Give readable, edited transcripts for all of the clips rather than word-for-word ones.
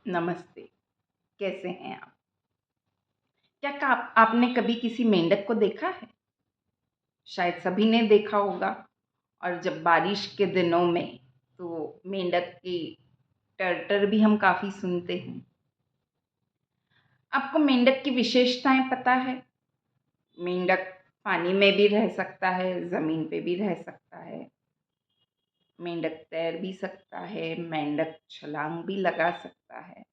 नमस्ते, कैसे हैं आप? क्या का आपने कभी किसी मेंढक को देखा है? शायद सभी ने देखा होगा। और जब बारिश के दिनों में तो मेंढक की टर्टर भी हम काफ़ी सुनते हैं। आपको मेंढक की विशेषताएँ पता है? मेंढक पानी में भी रह सकता है, ज़मीन पे भी रह सकता है। मेंढक तैर भी सकता है, मेंढक छलांग भी लगा सकता है।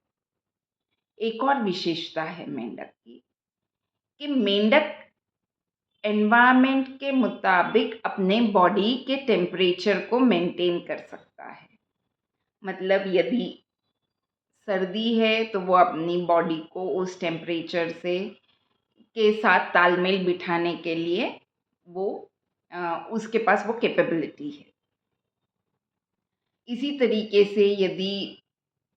एक और विशेषता है मेंढक की कि मेंढक एनवायरनमेंट के मुताबिक अपने बॉडी के टेम्परेचर को मेंटेन कर सकता है। मतलब यदि सर्दी है तो वो अपनी बॉडी को उस टेम्परेचर से के साथ तालमेल बिठाने के लिए वो उसके पास वो कैपेबिलिटी है। इसी तरीके से यदि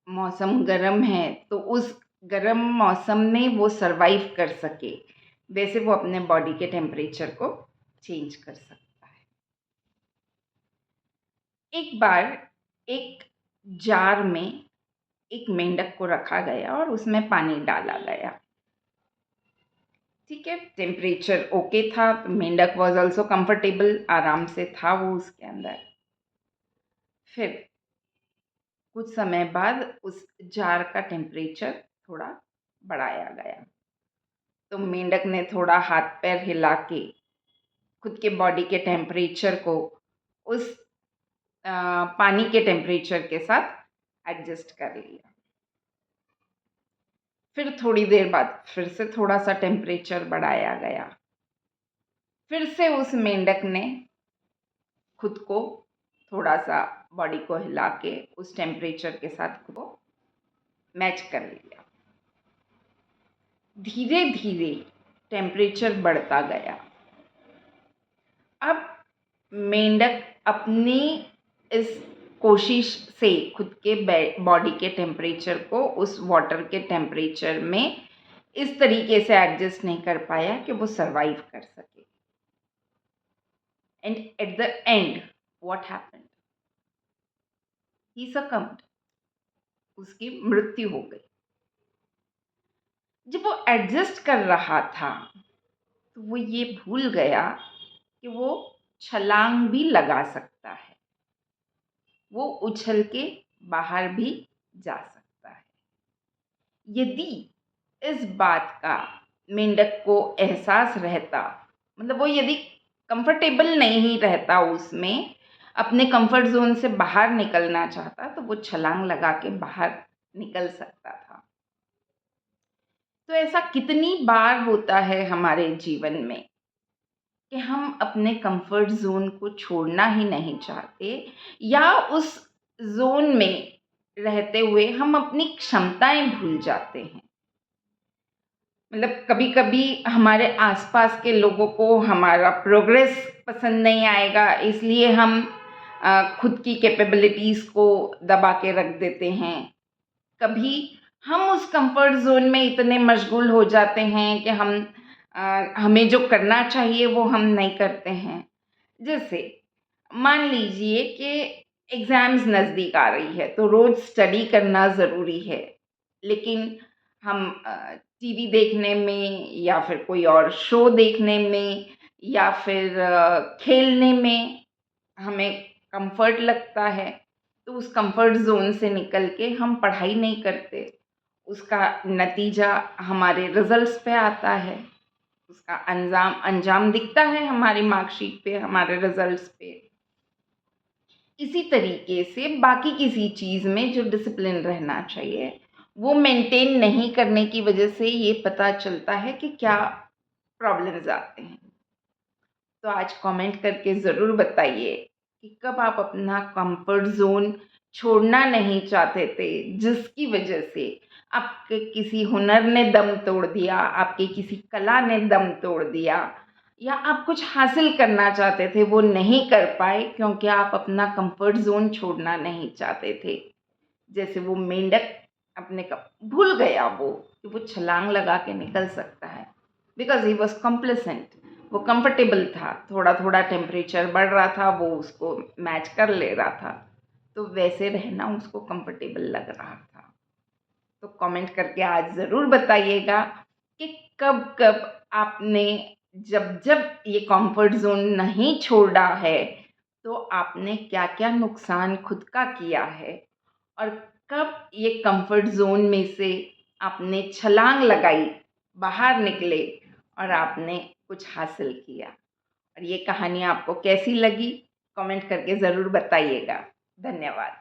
मौसम गर्म है तो उस गर्म मौसम में वो सर्वाइव कर सके, वैसे वो अपने बॉडी के टेम्परेचर को चेंज कर सकता है। एक बार एक जार में एक मेंढक को रखा गया और उसमें पानी डाला गया। ठीक है, टेम्परेचर ओके था तो मेंढक वॉज ऑल्सो कंफर्टेबल, आराम से था वो उसके अंदर। फिर कुछ समय बाद उस जार का टेम्परेचर थोड़ा बढ़ाया गया। तो मेंढक ने थोड़ा हाथ पैर हिला के खुद के बॉडी के टेम्परेचर को उस पानी के टेम्परेचर के साथ एडजस्ट कर लिया। फिर थोड़ी देर बाद फिर से थोड़ा-सा टेम्परेचर बढ़ाया गया। फिर से उस मेंढक ने खुद को थोड़ा-सा बॉडी को हिला के उस टेम्परेचर के साथ खुद को मैच कर लिया। धीरे-धीरे टेम्परेचर बढ़ता गया। अब मेंढक अपनी इस कोशिश से खुद के बॉडी के टेम्परेचर को उस वाटर के टेम्परेचर में इस तरीके से एडजस्ट नहीं कर पाया कि वो सर्वाइव कर सके। And at the end what happened? He succumbed, उसकी मृत्यु हो गई। जब वो एडजस्ट कर रहा था तो वो ये भूल गया कि वो छलांग भी लगा सकता है, वो उछल के बाहर भी जा सकता है। यदि इस बात का मेंढक को एहसास रहता, मतलब वो यदि कंफर्टेबल नहीं रहता उसमें, अपने कंफर्ट जोन से बाहर निकलना चाहता तो वो छलांग लगा के बाहर निकल सकता था। तो ऐसा कितनी बार होता है हमारे जीवन में कि हम अपने कंफर्ट ज़ोन को छोड़ना ही नहीं चाहते, या उस ज़ोन में रहते हुए हम अपनी क्षमताएँ भूल जाते हैं। मतलब कभी-कभी हमारे आस-पास के लोगों को हमारा प्रोग्रेस पसंद नहीं आएगा, इसलिए हम खुद की कैपेबिलिटीज़ को दबा के रख देते हैं। कभी हम उस कंफर्ट ज़ोन में इतने मशगूल हो जाते हैं कि हमें जो करना चाहिए वो हम नहीं करते हैं। जैसे मान लीजिए कि एग्ज़ाम्स नज़दीक आ रही है तो रोज़ स्टडी करना ज़रूरी है। लेकिन हम टीवी देखने में या फिर कोई और शो देखने में या फिर खेलने में हमें कंफर्ट लगता है, तो उस कंफर्ट ज़ोन से निकल के हम पढ़ाई नहीं करते। उसका नतीजा हमारे रिज़ल्ट्स पे आता है, उसका अंजाम अंजाम दिखता है हमारी मार्कशीट पे, हमारे रिज़ल्ट्स पे। इसी तरीके से बाकी किसी चीज़ में जो डिसिप्लिन रहना चाहिए, वो मेंटेन नहीं करने की वजह से ये पता चलता है कि क्या प्रॉब्लम्स आते हैं। तो आज कमेंट करके ज़रूर बताइए कि कब आप अपना कंफर्ट ज़ोन छोड़ना नहीं चाहते थे, जिसकी वजह से आपके किसी हुनर ने दम तोड़ दिया, आपकी किसी कला ने दम तोड़ दिया, या आप कुछ हासिल करना चाहते थे, वो नहीं कर पाए क्योंकि आप अपना कंफर्ट ज़ोन छोड़ना नहीं चाहते थे। जैसे वो मेंढक अपने भूल गया वो कि वो छलांग लगा के निकल सकता है, बिकॉज़ ही वाज़ कॉम्प्लेसेंट, वो कंफर्टेबल था, थोड़ा-थोड़ा टेम्परेचर बढ़ रहा था, वो उसको मैच कर ले रहा था, तो वैसे रहना उसको कंफर्टेबल लग रहा था। तो कमेंट करके आज ज़रूर बताइएगा कि कब कब आपने जब जब ये कंफर्ट ज़ोन नहीं छोड़ा है तो आपने क्या क्या नुकसान खुद का किया है, और कब ये कंफर्ट ज़ोन में से आपने छलांग लगाई, बाहर निकले और आपने कुछ हासिल किया। और ये कहानी आपको कैसी लगी कमेंट करके ज़रूर बताइएगा। धन्यवाद।